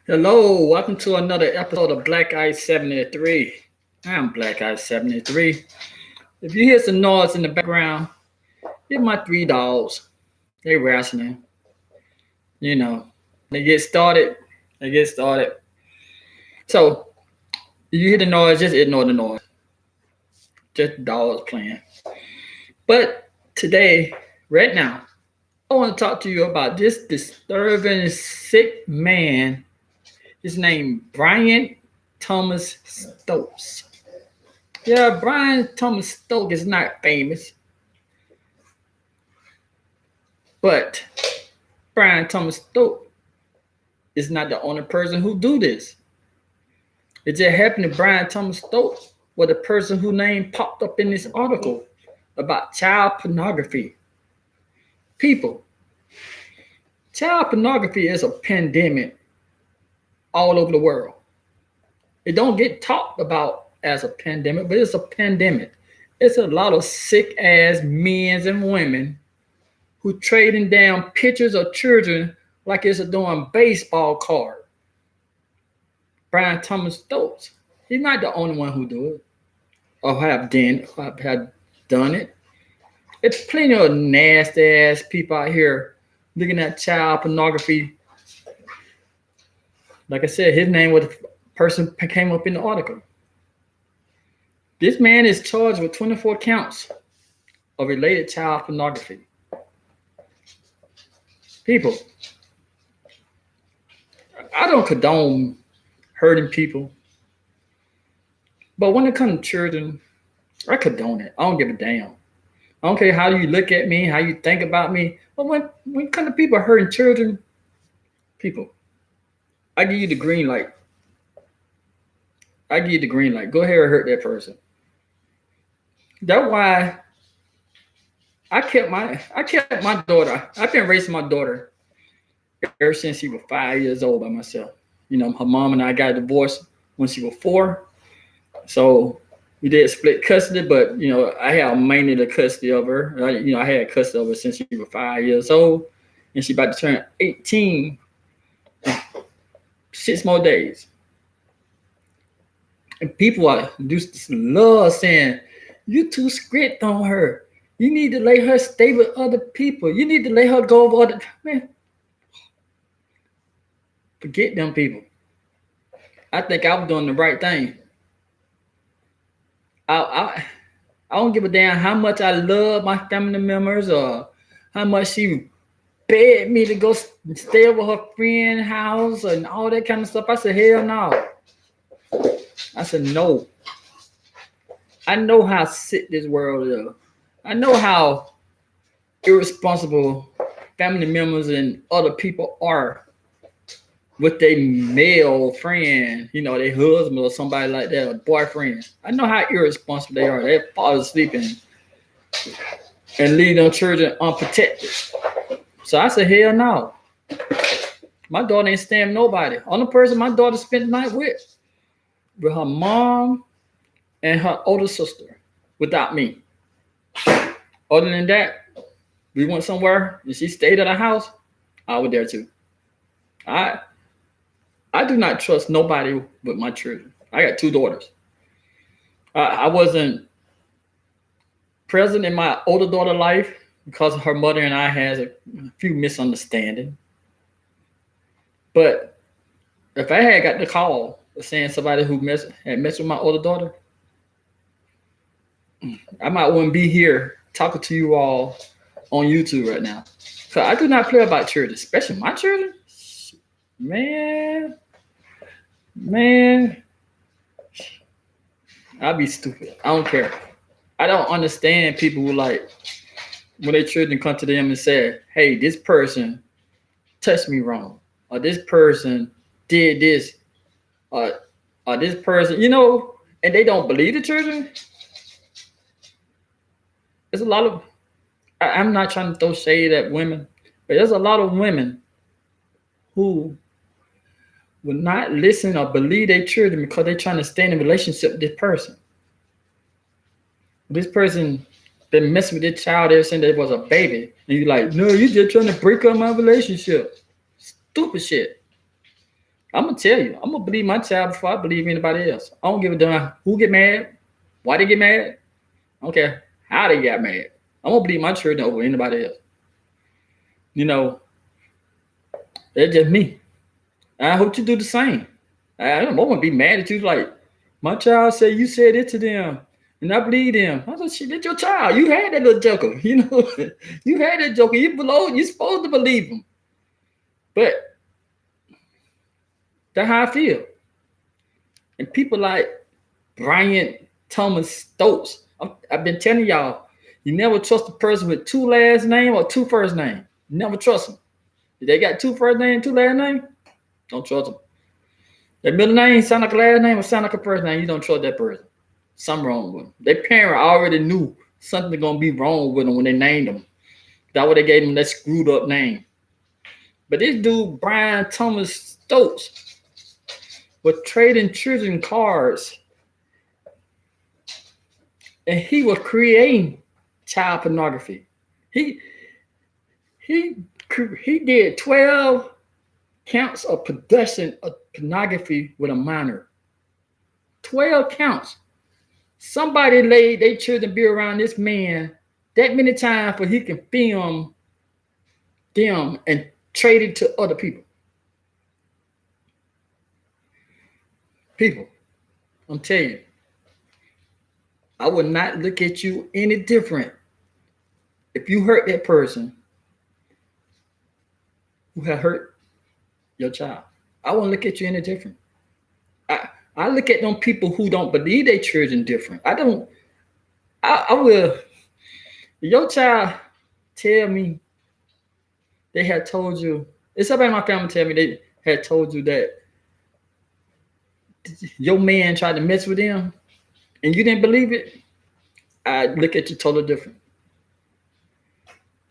Hello, welcome to another episode of Black Ice 73. I'm Black Ice 73. If you hear some noise in the background, it's my three dogs. They wrestling. You know, they get started. They get started. So, if you hear the noise, just ignore the noise. Just dogs playing. But today, right now, I want to talk to you about this disturbing sick man. His name Bryant Thomas Stokes. Yeah, Bryant Thomas Stokes is not famous, but Bryant Thomas Stokes is not the only person who do this. It just happened to Bryant Thomas Stokes was the person whose name popped up in this article about child pornography. People, child pornography is a pandemic all over the world. It don't get talked about as a pandemic, but it's a pandemic. It's a lot of sick ass men and women who trading down pictures of children like it's a doing baseball card. Brian Thomas Stokes, he's not the only one who do it or have done it. It's plenty of nasty ass people out here looking at child pornography. Like I said, his name was the person came up in the article. This man is charged with 24 counts of related child pornography. People, I don't condone hurting people, but when it comes to children, I condone it. I don't give a damn. I don't care how you look at me, how you think about me. But when it comes to people hurting children, people, I give you the green light. I give you the green light. Go ahead and hurt that person. That's why I kept my daughter. I've been raising my daughter ever since she was 5 years old by myself. You know, her mom and I got divorced when she was 4. So we did split custody, but I had mainly the custody of her. I had custody of her since she was 5 years old, and she about to turn 18 in 6 more days. And people are just love saying, "You too strict on her. You need to let her stay with other people. You need to let her go over other man." Forget them people. I think I was doing the right thing. I I don't give a damn how much I love my family members or how much she begged me to go stay over her friend's house and all that kind of stuff. I said, hell no. I said, no. I know how sick this world is. I know how irresponsible family members and other people are with their male friend, their husband or somebody like that, or boyfriend. I know how irresponsible they are. They fall asleep and leave their children unprotected. So I said, hell no. My daughter ain't staying with nobody. Only person my daughter spent the night with her mom and her older sister, without me. Other than that, we went somewhere and she stayed at our house. I was there too. I do not trust nobody with my children. I got 2 daughters. I wasn't present in my older daughter's life because her mother and I had a few misunderstandings. But if I had got the call saying somebody who had messed with my older daughter, I might wouldn't be here talking to you all on YouTube right now. So I do not play about children, especially my children. Man, I'll be stupid. I don't care. I don't understand people who like when their children come to them and say, "Hey, this person touched me wrong," or "This person did this," or "This person," and they don't believe the children. There's a lot of. I'm not trying to throw shade at women, but there's a lot of women who will not listen or believe their children because they're trying to stay in a relationship with this person. This person been messing with this child ever since they was a baby. And you're like, no, you're just trying to break up my relationship. Stupid shit. I'm gonna tell you, I'm gonna believe my child before I believe anybody else. I don't give a damn who get mad, why they get mad. I don't care how they got mad. I'm gonna believe my children over anybody else. You know, that's just me. I hope you do the same. I don't want to be mad at you. Like, my child said you said it to them, and I believe them. I said, shit, that's your child. You had that little joker. You know, you had that joker. You're supposed to believe him. But that's how I feel. And people like Bryant Thomas Stokes, I've been telling y'all, you never trust a person with two last name or two first name. Never trust them. If they got two first name, two last name, don't trust them. Their middle name sound like a last name or sound like a first name, you don't trust that person. Something wrong with them. Their parent already knew something gonna be wrong with them when they named them. That's why they gave them that screwed up name. But this dude, Bryant Thomas Stokes, was trading children cards, and he was creating child pornography. He did 12 counts of possession of pornography with a minor. 12 counts. Somebody laid their children be around this man that many times for he can film them and trade it to other people. People, I'm telling you, I would not look at you any different if you hurt that person who had hurt your child. I won't look at you any different. I look at them people who don't believe their children different. I will. Your child tell me they had told you, it's somebody in my family tell me they had told you that your man tried to mess with them and you didn't believe it, I look at you totally different.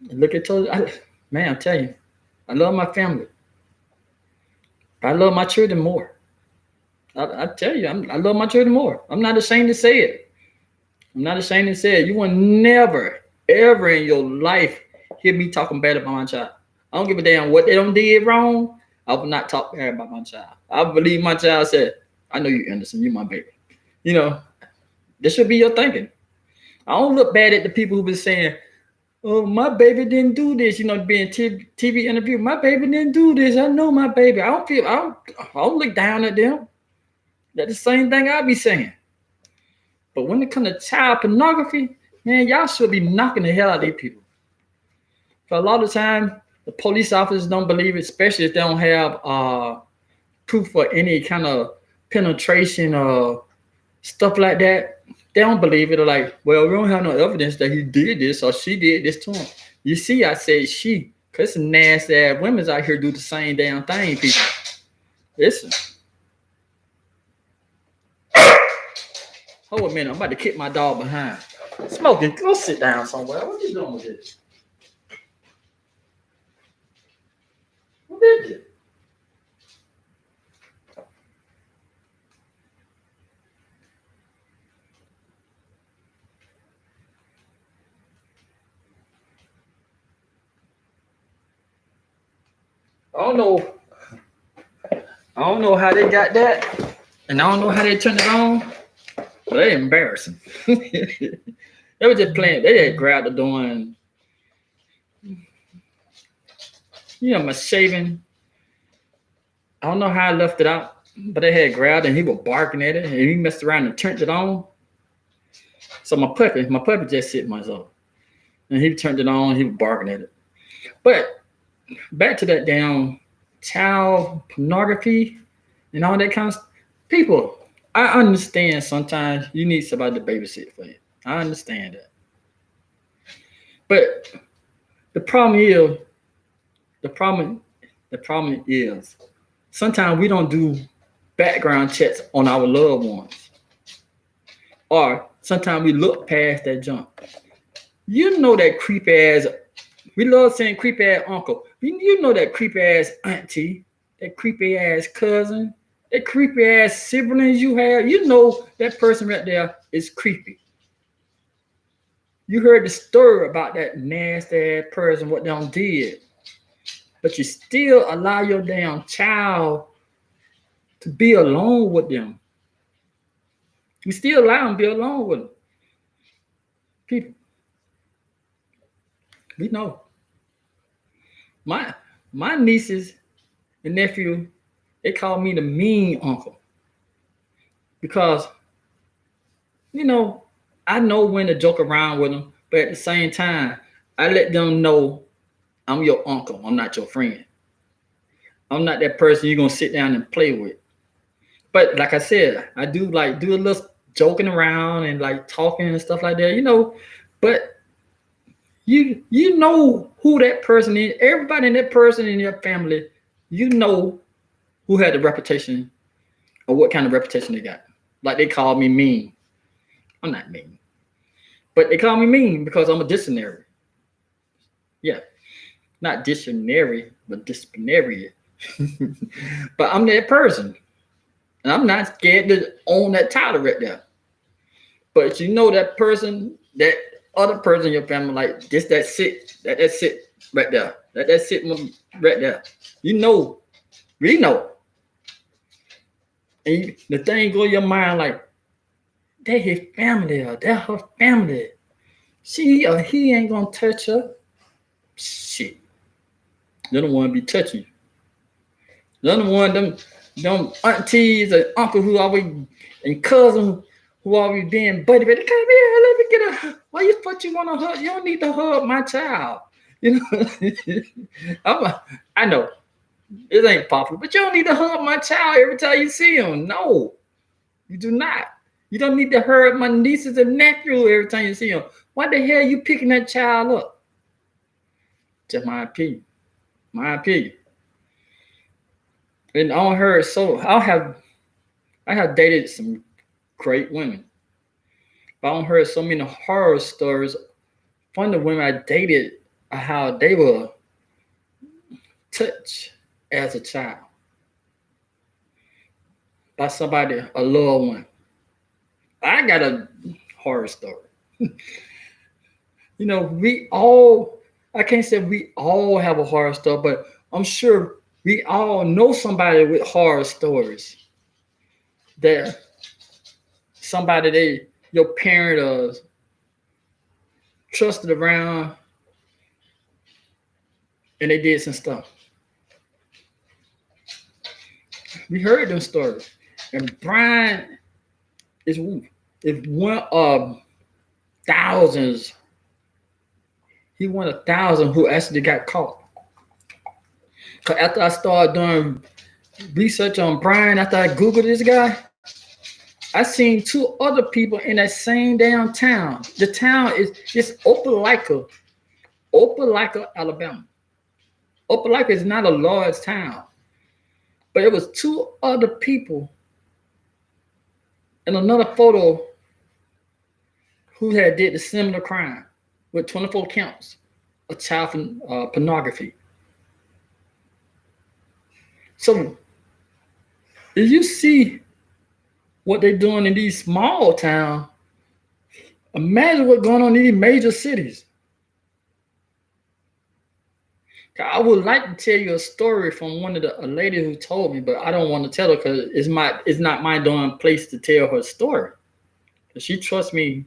Man, I'm telling you, I love my family. I love my children more. I tell you, I love my children more. I'm not ashamed to say it. I'm not ashamed to say it. You will never, ever in your life hear me talking bad about my child. I don't give a damn what they done did wrong. I will not talk bad about my child. I believe my child said, I know you innocent, you my baby. You know, this should be your thinking. I don't look bad at the people who been saying, oh, my baby didn't do this, you know, being TV interview. My baby didn't do this. I know my baby. I don't look down at them. That's the same thing I be saying. But when it comes to child pornography, man, y'all should be knocking the hell out of these people. For a lot of time, the police officers don't believe it, especially if they don't have proof for any kind of penetration or stuff like that. They don't believe it. They're like, well, we don't have no evidence that he did this or she did this to him. You see, I said she, because some nasty ass women out here do the same damn thing, people. Listen. Hold a minute, I'm about to kick my dog behind. Smoking, go sit down somewhere. What you doing with this? What is it? I don't know how they got that, and I don't know how they turned it on. But they're embarrassing. They were just playing. They had grabbed the door and, my shaving. I don't know how I left it out, but they had grabbed and he was barking at it, and he messed around and turned it on. So my puppy just sit myself, and he turned it on. He was barking at it. But back to that damn child pornography and all that kind of stuff. People, I understand sometimes you need somebody to babysit for you. I understand that. But the problem is sometimes we don't do background checks on our loved ones. Or sometimes we look past that junk. You know that creepy ass, we love saying creepy ass uncle. You know that creepy ass auntie, that creepy ass cousin, that creepy ass siblings you have. You know that person right there is creepy. You heard the story about that nasty ass person, what they done did. But you still allow your damn child to be alone with them. We still allow them to be alone with them. People, we know. My my nieces and nephew, they call me the mean uncle because you know I know when to joke around with them, but at the same time, I let them know I'm your uncle. I'm not your friend. I'm not that person you're gonna sit down and play with. But like I said, I do like do a little joking around and like talking and stuff like that, But you know who that person is. Everybody in that person in your family, you know who had the reputation or what kind of reputation they got. Like they call me mean. I'm not mean. But they call me mean because I'm a dictionary. Yeah. Not dictionary, but disciplinary. But I'm that person. And I'm not scared to own that title right there. But you know that person, that other person in your family, like this, that sit right there. That sit right there. You know, we know. And the thing go in your mind like, that his family or that her family. She or he ain't gonna touch her. Shit. They don't want to be touching you. They don't want them aunties and uncle who always and cousin who always being buddy. Come here, let me get a. Why you thought you want to hug? You don't need to hug my child. You know, I know it ain't popular, but you don't need to hug my child every time you see him. No, you do not. You don't need to hug my nieces and nephews every time you see them. Why the hell are you picking that child up? Just my opinion. My opinion. And on her, so I have dated some great women. But I heard so many horror stories from the women I dated, how they were touched as a child by somebody, a loved one. I got a horror story. I can't say we all have a horror story, but I'm sure we all know somebody with horror stories. That somebody your parent trusted around and they did some stuff. We heard them stories. And Bryant is one of thousands. He one of 1,000 who actually got caught. Cause after I started doing research on Bryant, after I Googled this guy, I seen 2 other people in that same damn town. The town is Opelika, Alabama. Opelika is not a large town, but it was 2 other people in another photo who had did the similar crime with 24 counts of child pornography. So, if you see what they're doing in these small towns, imagine what's going on in these major cities. I would like to tell you a story from one of a lady who told me, but I don't want to tell her because it's not my darn place to tell her story. She trusts me,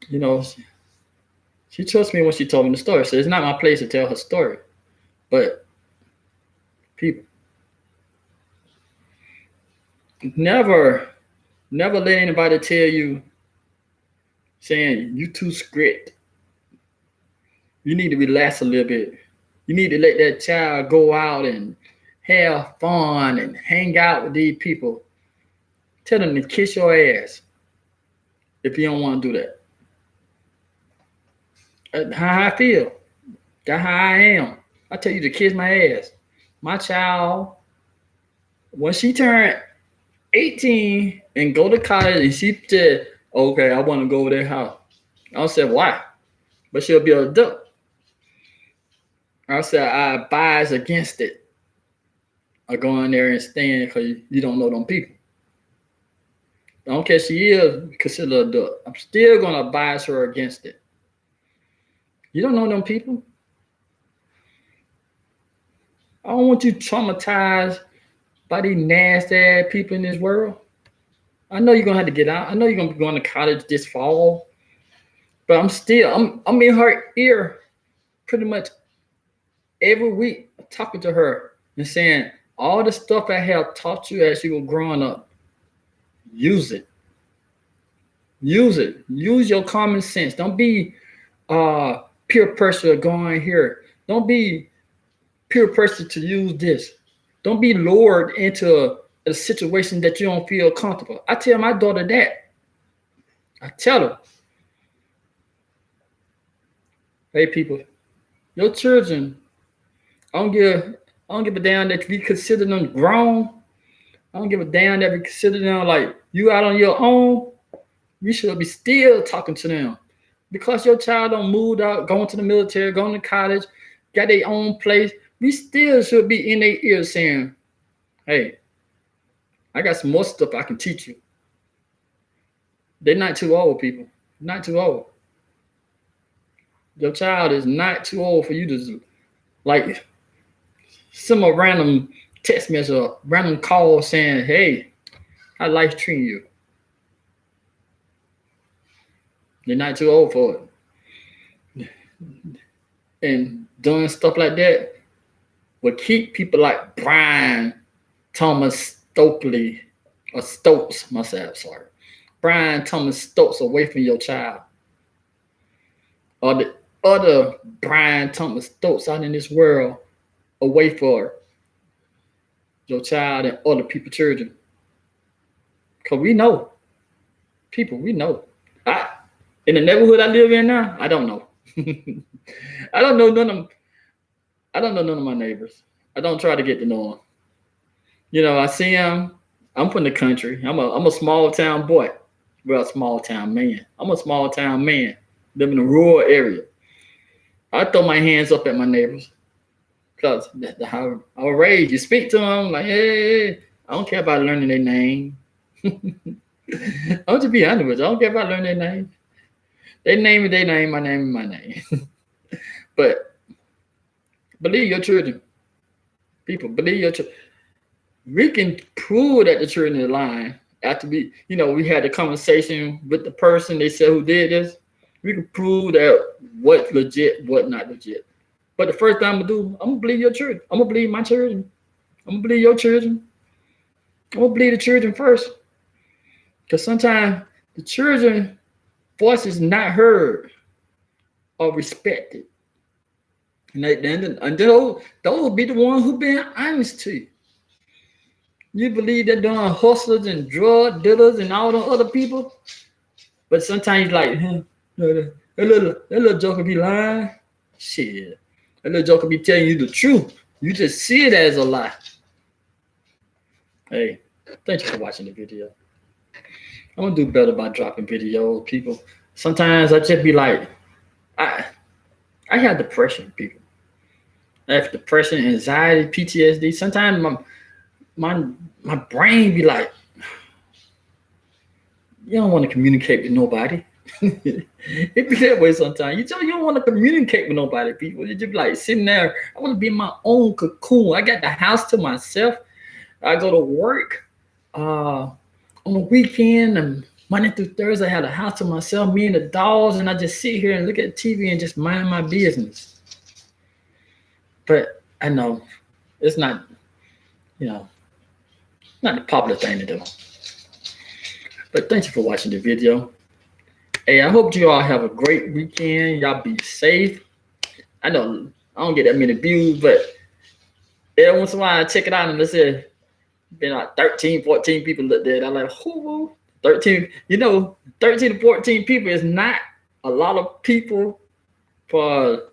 she trusts me when she told me the story. So it's not my place to tell her story. But people, never let anybody tell you saying you too strict. You need to relax a little bit. You need to let that child go out and have fun and hang out with these people. Tell them to kiss your ass if you don't want to do that. That's how I feel. That's how I am. I tell you to kiss my ass. My child, when she turned 18 and go to college and she said, okay, I want to go to their house. I said, why? But she'll be an adult. I said, I advise against it. I go in there and staying because you don't know them people. I don't care if she is considered an adult. I'm still going to advise her against it. You don't know them people. I don't want you traumatized by these nasty ass people in this world. I know you're gonna have to get out. I know you're gonna be going to college this fall, but I'm in her ear pretty much every week talking to her and saying all the stuff I have taught you as you were growing up. Use it. Use it. Use your common sense. Don't be peer pressure going here. Don't be peer pressure to use this. Don't be lured into a situation that you don't feel comfortable. I tell my daughter that. I tell her, hey people, your children, I don't give I don't give a damn that we consider them grown. I don't give a damn that we consider them like you out on your own. You should be still talking to them. Because your child don't move out, going to the military, going to college, got their own place, we still should be in their ears saying, hey, I got some more stuff I can teach you. They're not too old, people. Not too old. Your child is not too old for you to like some random text message or random call saying, hey, how life treating you? They're not too old for it. And doing stuff like that will keep people like Bryant Thomas Stokely or Stokes, myself, sorry. Bryant Thomas Stokes away from your child. Or the other Bryant Thomas Stokes out in this world away for your child and other people's children. Because we know. People, we know. In the neighborhood I live in now, I don't know. I don't know none of my neighbors. I don't try to get to know them. You know, I see them. I'm from the country. I'm a small town boy. Well, a small town man. I'm a small town man. Live in a rural area. I throw my hands up at my neighbors. Because how I was raised. You speak to them like, hey, I don't care about learning their name. I'll just be honest with you. I don't care about learning their name. They name is their name, my name is my name. But believe your children. People, believe your children. We can prove that the children are lying after we had a conversation with the person they said who did this. We can prove that what's legit, what not legit. But the first thing I'm gonna do, I'm gonna believe your children. I'm gonna believe my children. I'm gonna believe your children. I'm gonna believe the children first. Because sometimes the children voice is not heard or respected. And those will be the ones who being honest to you. You believe they're doing hustlers and drug dealers and all the other people, but sometimes like that little joker be lying. Shit, that little joker be telling you the truth. You just see it as a lie. Hey, thank you for watching the video. I'm gonna do better by dropping videos, people. Sometimes I just be like, I have depression, people. I have depression, anxiety, PTSD. Sometimes my brain be like, you don't want to communicate with nobody. It be that way sometimes. You don't want to communicate with nobody, people. You just be like sitting there. I want to be in my own cocoon. I got the house to myself. I go to work on the weekend and Monday through Thursday. I have the house to myself, me and the dogs, and I just sit here and look at TV and just mind my business. But I know it's not, not the popular thing to do. But thank you for watching the video. Hey, I hope you all have a great weekend. Y'all be safe. I know I don't get that many views, but every once in a while I check it out and let's say been like 13, 14 people looked at it. I'm like, whoo, 13, 13 to 14 people is not a lot of people for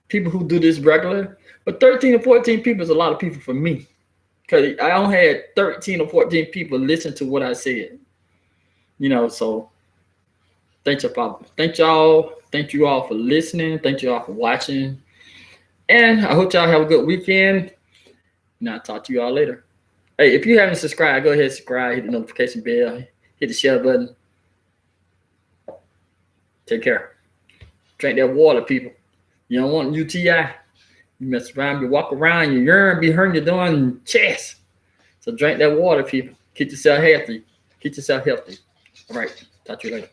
people who do this regular, but 13 to 14 people is a lot of people for me. Because I only had 13 or 14 people listen to what I said. So thank you all for listening. Thank you all for watching. And I hope y'all have a good weekend. And I'll talk to you all later. Hey, if you haven't subscribed, go ahead and subscribe, hit the notification bell, hit the share button. Take care. Drink that water, people. You don't want UTI. You mess around, you walk around, your urine be hurting you doing chest. So drink that water, people. Keep yourself healthy. Keep yourself healthy. All right. Talk to you later.